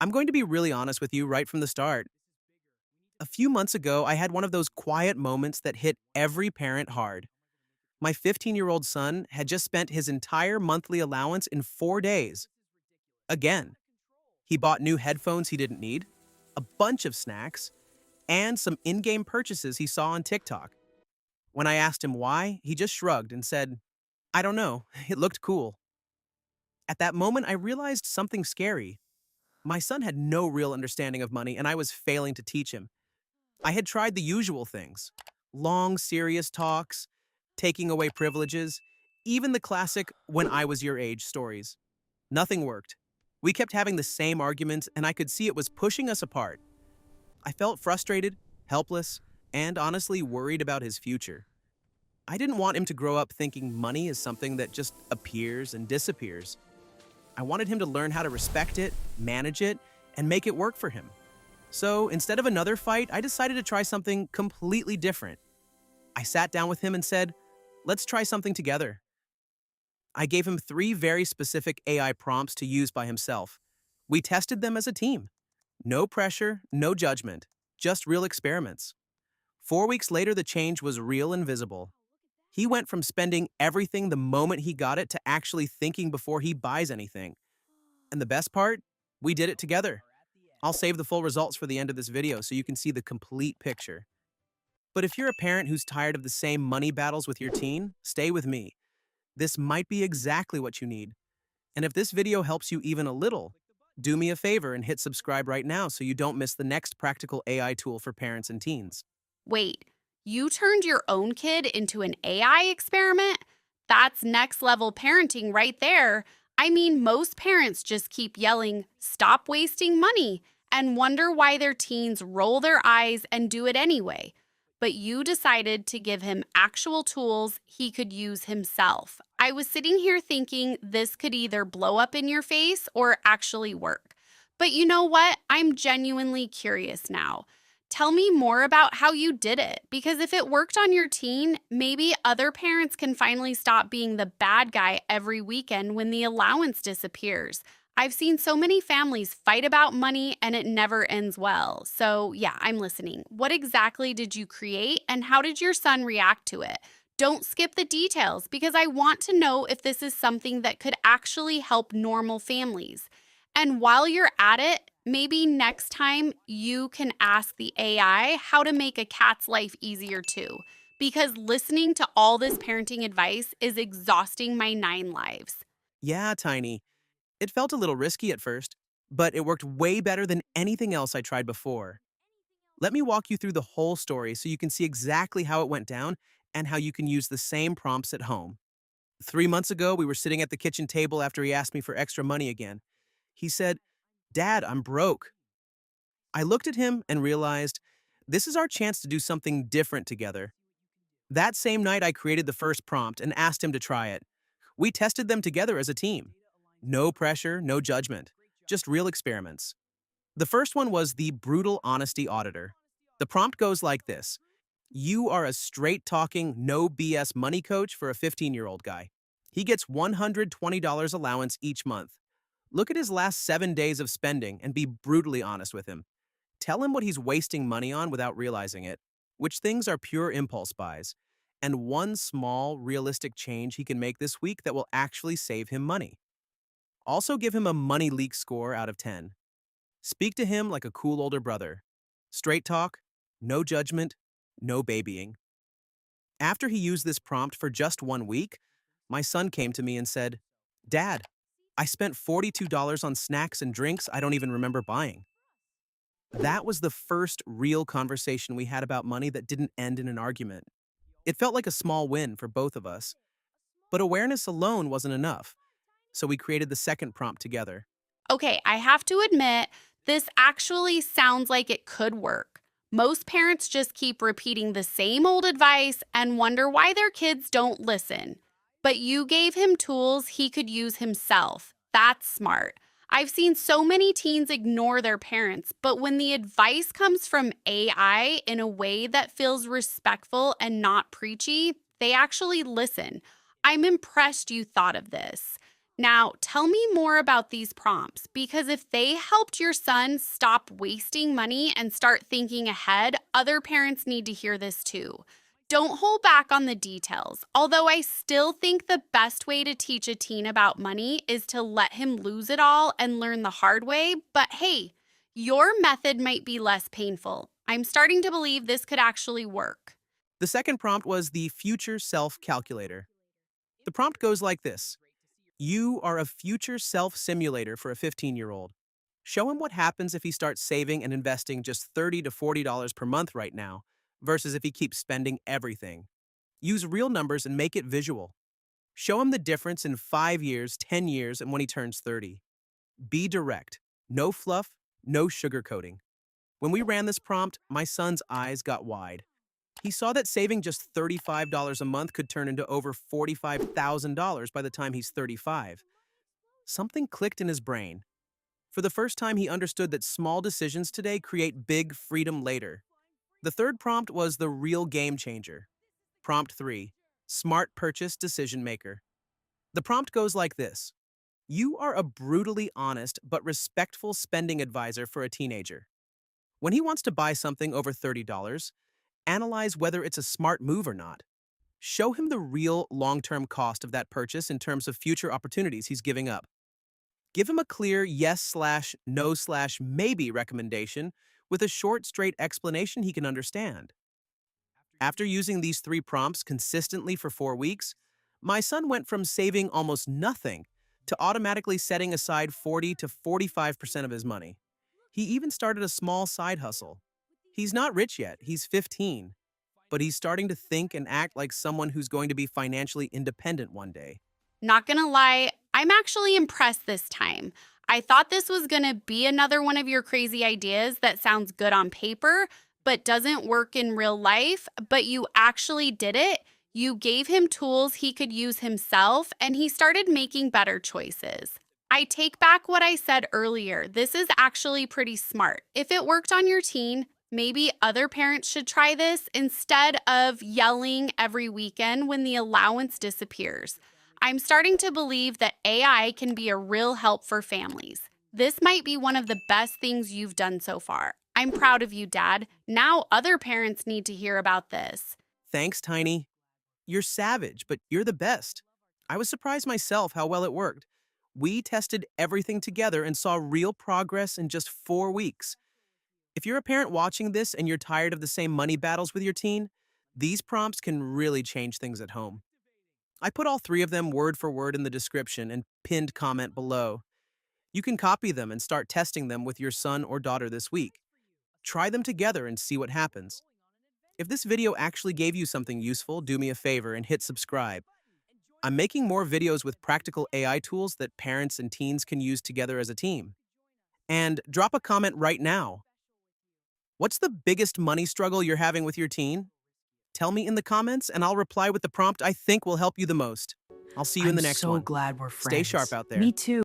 I'm going to be really honest with you right from the start. A few months ago, I had one of those quiet moments that hit every parent hard. My 15-year-old son had just spent his entire monthly allowance in 4 days. Again, he bought new headphones he didn't need, a bunch of snacks, and some in game purchases he saw on TikTok. When I asked him why, he just shrugged and said, I don't know, it looked cool. At that moment, I realized something scary. My son had no real understanding of money, and I was failing to teach him. I had tried the usual things: long, serious talks, taking away privileges, even the classic when I was your age stories. Nothing worked. We kept having the same arguments, and I could see it was pushing us apart. I felt frustrated, helpless, and honestly worried about his future. I didn't want him to grow up thinking money is something that just appears and disappears. I wanted him to learn how to respect it, manage it, and make it work for him. So instead of another fight, I decided to try something completely different. I sat down with him and said, let's try something together. I gave him 3 very specific AI prompts to use by himself. We tested them as a team. No pressure, no judgment, just real experiments. 4 weeks later, the change was real and visible. He went from spending everything the moment he got it to actually thinking before he buys anything. And the best part? We did it together. I'll save the full results for the end of this video so you can see the complete picture. But if you're a parent who's tired of the same money battles with your teen, stay with me. This might be exactly what you need. And if this video helps you even a little, do me a favor and hit subscribe right now so you don't miss the next practical AI tool for parents and teens. Wait, you turned your own kid into an AI experiment? That's next level parenting right there. I mean, most parents just keep yelling, stop wasting money, and wonder why their teens roll their eyes and do it anyway. But you decided to give him actual tools he could use himself. I was sitting here thinking this could either blow up in your face or actually work. But you know what? I'm genuinely curious now. Tell me more about how you did it, because if it worked on your teen, maybe other parents can finally stop being the bad guy every weekend when the allowance disappears. I've seen so many families fight about money and it never ends well. So, yeah, I'm listening. What exactly did you create and how did your son react to it? Don't skip the details because I want to know if this is something that could actually help normal families. And while you're at it, maybe next time you can ask the AI how to make a cat's life easier too. Because listening to all this parenting advice is exhausting my 9 lives. Yeah, Tiny. It felt a little risky at first, but it worked way better than anything else I tried before. Let me walk you through the whole story so you can see exactly how it went down and how you can use the same prompts at home. 3 months ago, we were sitting at the kitchen table after he asked me for extra money again. He said, Dad, I'm broke. I looked at him and realized this is our chance to do something different together. That same night, I created the first prompt and asked him to try it. We tested them together as a team. No pressure, no judgment, just real experiments. The first one was the brutal honesty auditor. The prompt goes like this: you are a straight talking, no BS money coach for a 15-year-old guy. He gets $120 allowance each month. Look at his last 7 days of spending and be brutally honest with him. Tell him what he's wasting money on without realizing it, which things are pure impulse buys, and one small, realistic change he can make this week that will actually save him money. Also give him a money leak score out of 10. Speak to him like a cool older brother. Straight talk, no judgment, no babying. After he used this prompt for just 1 week, my son came to me and said, Dad, I spent $42 on snacks and drinks I don't even remember buying. That was the first real conversation we had about money that didn't end in an argument. It felt like a small win for both of us. But awareness alone wasn't enough, so we created the second prompt together. Okay, I have to admit, this actually sounds like it could work. Most parents just keep repeating the same old advice and wonder why their kids don't listen. But you gave him tools he could use himself. That's smart. I've seen so many teens ignore their parents, but when the advice comes from AI in a way that feels respectful and not preachy, they actually listen. I'm impressed you thought of this. Now, tell me more about these prompts because if they helped your son stop wasting money and start thinking ahead, other parents need to hear this too. Don't hold back on the details. Although I still think the best way to teach a teen about money is to let him lose it all and learn the hard way. But hey, your method might be less painful. I'm starting to believe this could actually work. The second prompt was the future self calculator. The prompt goes like this: You are a future self simulator for a 15-year-old. Show him what happens if he starts saving and investing just $30 to $40 per month right now, versus if he keeps spending everything. Use real numbers and make it visual. Show him the difference in 5 years, 10 years, and when he turns 30. Be direct. No fluff, no sugarcoating. When we ran this prompt, my son's eyes got wide. He saw that saving just $35 a month could turn into over $45,000 by the time he's 35. Something clicked in his brain. For the first time, he understood that small decisions today create big freedom later. The third prompt was the real game changer. Prompt 3, Smart Purchase Decision Maker. The prompt goes like this: You are a brutally honest but respectful spending advisor for a teenager. When he wants to buy something over $30, analyze whether it's a smart move or not. Show him the real long-term cost of that purchase in terms of future opportunities he's giving up. Give him a clear yes/no/maybe recommendation with a short, straight explanation he can understand. After using these three prompts consistently for 4 weeks, my son went from saving almost nothing to automatically setting aside 40 to 45% of his money. He even started a small side hustle. He's not rich yet, he's 15, but he's starting to think and act like someone who's going to be financially independent one day. Not gonna lie, I'm actually impressed this time. I thought this was gonna be another one of your crazy ideas that sounds good on paper, but doesn't work in real life, but you actually did it. You gave him tools he could use himself, and he started making better choices. I take back what I said earlier. This is actually pretty smart. If it worked on your teen, maybe other parents should try this instead of yelling every weekend when the allowance disappears. I'm starting to believe that AI can be a real help for families. This might be one of the best things you've done so far. I'm proud of you, Dad. Now other parents need to hear about this. Thanks, Tiny. You're savage, but you're the best. I was surprised myself how well it worked. We tested everything together and saw real progress in just 4 weeks. If you're a parent watching this and you're tired of the same money battles with your teen, these prompts can really change things at home. I put all three of them word for word in the description and pinned comment below. You can copy them and start testing them with your son or daughter this week. Try them together and see what happens. If this video actually gave you something useful, do me a favor and hit subscribe. I'm making more videos with practical AI tools that parents and teens can use together as a team. And drop a comment right now. What's the biggest money struggle you're having with your teen? Tell me in the comments and I'll reply with the prompt I think will help you the most. I'll see you in I'm the next so one. glad we're Stay sharp friends. out there. Me too.